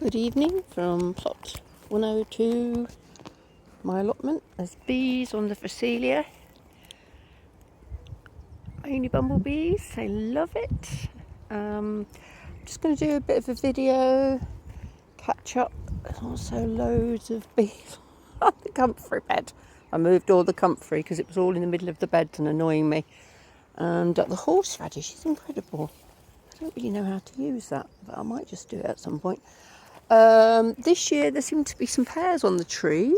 Good evening from plot 102, my allotment. There's bees on the Phacelia. Only bumblebees, I love it. Just going to do a bit of a video, catch up. There's also loads of bees on the comfrey bed. I moved all the comfrey because it was all in the middle of the bed and annoying me. And the horseradish is incredible. I don't really know how to use that, but I might just do it at some point. This year there seem to be some pears on the tree,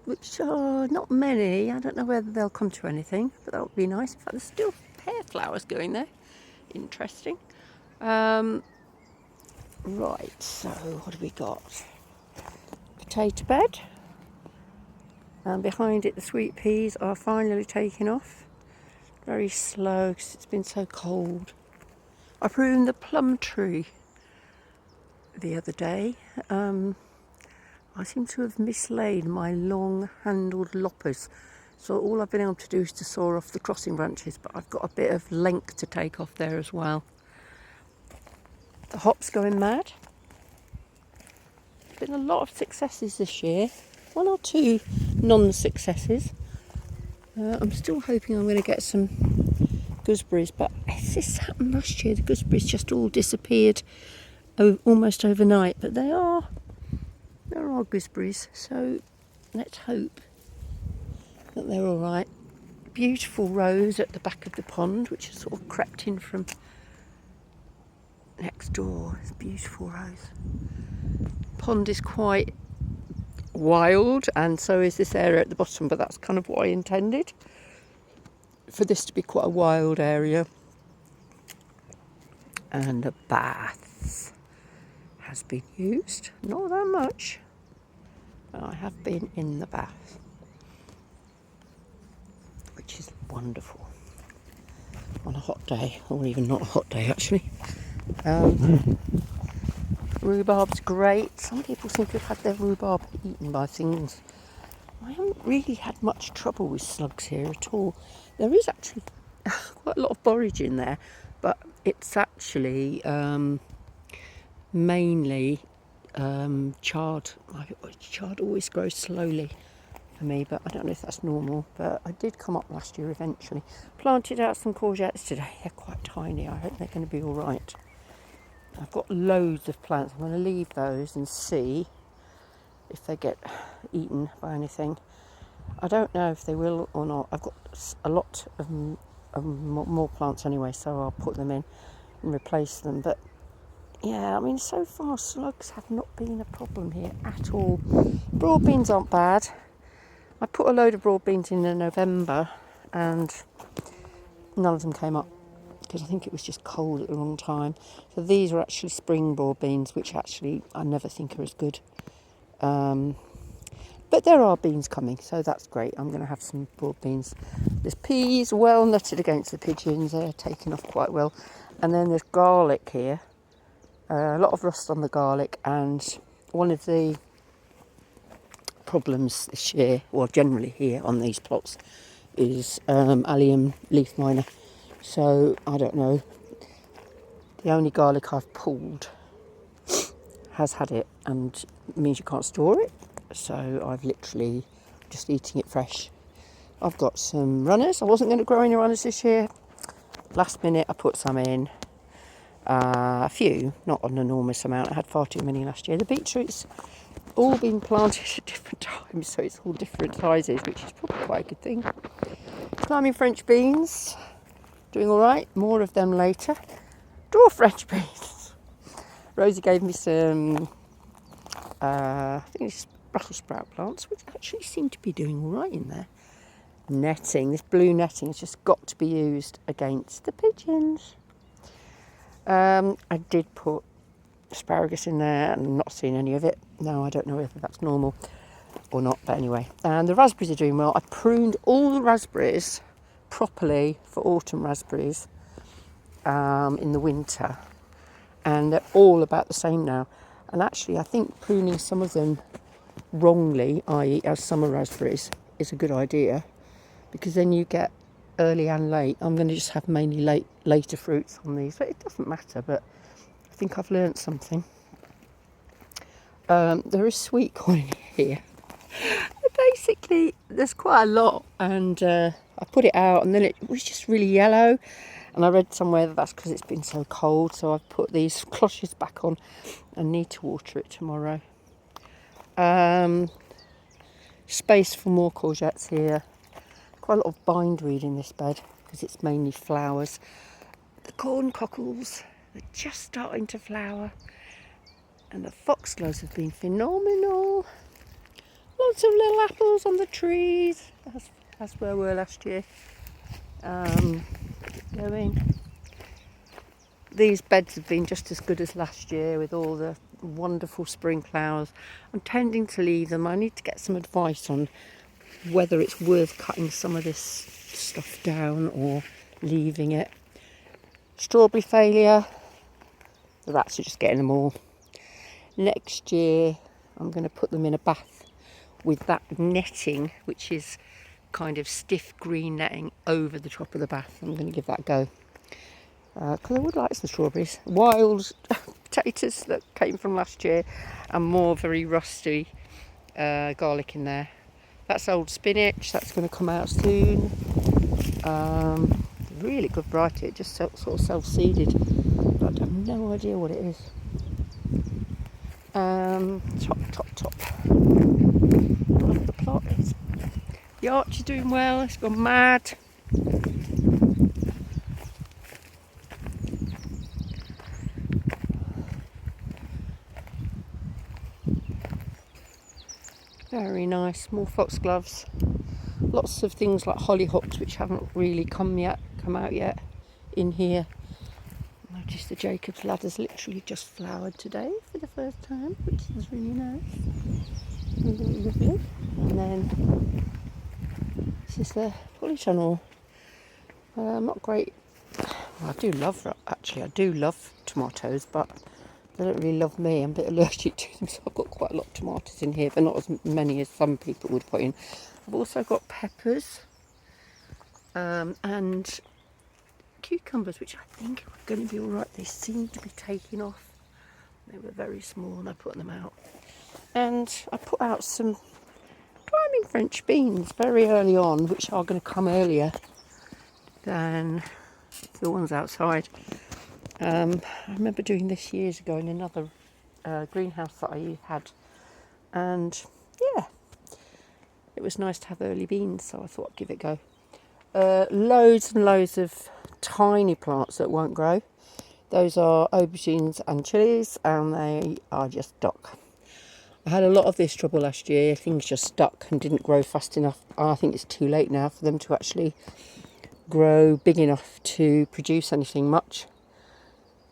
which are not many. I don't know whether they'll come to anything, but that would be nice. In fact, there's still pear flowers going there. Interesting. Right, so what have we got? Potato bed. And behind it the sweet peas are finally taking off. Very slow because it's been so cold. I pruned the plum tree the other day. I seem to have mislaid my long-handled loppers, so all I've been able to do is to saw off the crossing branches, but I've got a bit of length to take off there as well. The hop's going mad. There's been a lot of successes this year, one or two non-successes. I'm still hoping I'm going to get some gooseberries, but this happened last year. The gooseberries just all disappeared almost overnight, but there are gooseberries, so let's hope that they're all right. Beautiful rose at the back of the pond, which has sort of crept in from next door. It's a beautiful rose. Pond is quite wild, and so is this area at the bottom, but that's kind of what I intended, for this to be quite a wild area. And the bath has been used, not that much. I have been in the bath, which is wonderful on a hot day, or even not a hot day actually. Rhubarb's great. Some people seem to have had their rhubarb eaten by things. I haven't really had much trouble with slugs here at all. There is actually quite a lot of borage in there, but it's actually mainly chard. Chard always grows slowly for me, but I don't know if that's normal. But I did come up last year eventually. Planted out some courgettes today. They're quite tiny. I hope they're going to be all right. I've got loads of plants. I'm going to leave those and see if they get eaten by anything. I don't know if they will or not. I've got a lot of more plants anyway, so I'll put them in and replace them. But yeah, I mean, so far slugs have not been a problem here at all. Broad beans aren't bad. I put a load of broad beans in November and none of them came up because I think it was just cold at the wrong time. So these are actually spring broad beans, which actually I never think are as good. But there are beans coming, so that's great. I'm going to have some broad beans. There's peas well nutted against the pigeons. They're taking off quite well. And then there's garlic here. A lot of rust on the garlic, and one of the problems this year, or generally here on these plots, is allium leaf miner. So I don't know, the only garlic I've pulled has had it, and it means you can't store it, so I've literally just eating it fresh. I've got some runners. I wasn't going to grow any runners this year. Last minute I put some in. A few, not an enormous amount. I had far too many last year. The beetroot's all been planted at different times, so it's all different sizes, which is probably quite a good thing. Climbing French beans, doing all right. More of them later. Dwarf French beans. Rosie gave me some, I think it's Brussels sprout plants, which actually seem to be doing all right in there. Netting. This blue netting has just got to be used against the pigeons. I did put asparagus in there and not seen any of it. No, I don't know whether that's normal or not, but anyway. And the raspberries are doing well. I pruned all the raspberries properly for autumn raspberries in the winter, and they're all about the same now. And actually I think pruning some of them wrongly, i.e. as summer raspberries, is a good idea, because then you get early and late. I'm going to just have mainly later fruits on these, but it doesn't matter. But I think I've learnt something. There is sweet corn in here. Basically, there's quite a lot, and I put it out, and then it was just really yellow. And I read somewhere that that's because it's been so cold, so I've put these cloches back on and need to water it tomorrow. Space for more courgettes here. Quite a lot of bindweed in this bed because it's mainly flowers. The corn cockles are just starting to flower, and the foxgloves have been phenomenal. Lots of little apples on the trees. That's where we were last year. These beds have been just as good as last year with all the wonderful spring flowers. I'm tending to leave them. I need to get some advice on whether it's worth cutting some of this stuff down or leaving it. Strawberry failure. The rats are just getting them all. Next year I'm going to put them in a bath with that netting, which is kind of stiff green netting over the top of the bath. I'm going to give that a go. Because I would like some strawberries. Wild potatoes that came from last year, and more very rusty garlic in there. That's old spinach, that's going to come out soon. Really good variety, it just sort of self-seeded, but I have no idea what it is. Top. Love the plot. The arch is doing well, it's gone mad. Very nice, more foxgloves. Lots of things like hollyhocks which haven't really come out yet in here. Notice the Jacob's ladder's literally just flowered today for the first time, which is really nice. Really lovely. And then this is the polytunnel. Not great. Well, I do love tomatoes, but they don't really love me. I'm a bit allergic to them, so I've got quite a lot of tomatoes in here, but not as many as some people would put in. I've also got peppers and cucumbers, which I think are going to be all right. They seem to be taking off. They were very small and I put them out. And I put out some climbing French beans very early on, which are going to come earlier than the ones outside. I remember doing this years ago in another greenhouse that I had, and yeah, it was nice to have early beans, so I thought I'd give it a go. Loads and loads of tiny plants that won't grow. Those are aubergines and chilies, and they are just stuck. I had a lot of this trouble last year. Things just stuck and didn't grow fast enough. I think it's too late now for them to actually grow big enough to produce anything much.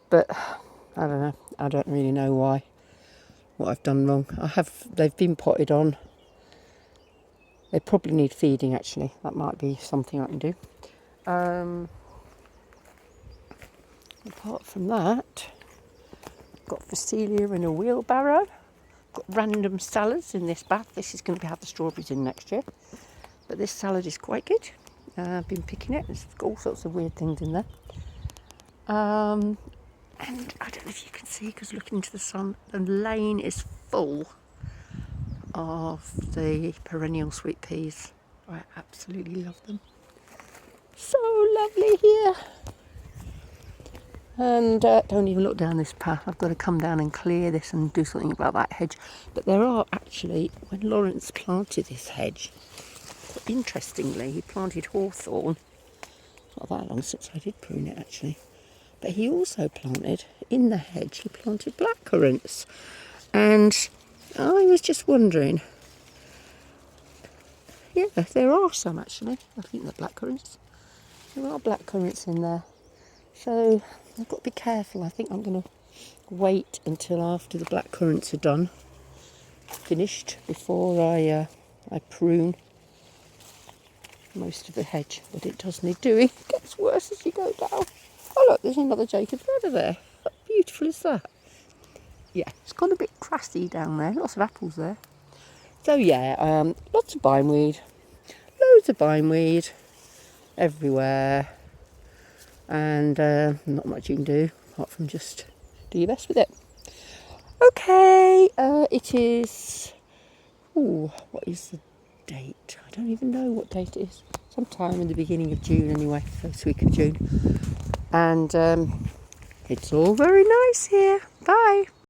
But I don't know. I don't really know what I've done wrong. They've been potted on. They probably need feeding actually. That might be something I can do. Apart from that, I've got Phacelia in a wheelbarrow. Got random salads in this bath. This is going to have the strawberries in next year. But this salad is quite good. I've been picking it. There's all sorts of weird things in there. And I don't know if you can see, because looking into the sun, the lane is full of the perennial sweet peas. I absolutely love them. So lovely here. And don't even look down this path. I've got to come down and clear this and do something about that hedge. But there are actually, when Lawrence planted this hedge, interestingly, he planted hawthorn. Not that long since I did prune it actually. But he also planted, in the hedge, he planted blackcurrants. And I was just wondering, yeah, there are some actually. I think they're blackcurrants. There are blackcurrants in there. So I've got to be careful. I think I'm going to wait until after the blackcurrants are finished, before I prune most of the hedge. But it does need doing. It gets worse as you go down. Oh look, there's another Jacob's ladder there. How beautiful is that? Yeah, it's gone a bit crassy down there. Lots of apples there. So yeah, lots of bindweed. Loads of bindweed everywhere. And not much you can do apart from just do your best with it. Okay. Today it is, what is the date? I don't even know what date it is. Sometime in the beginning of June anyway, first week of June. And it's all very nice here. Bye.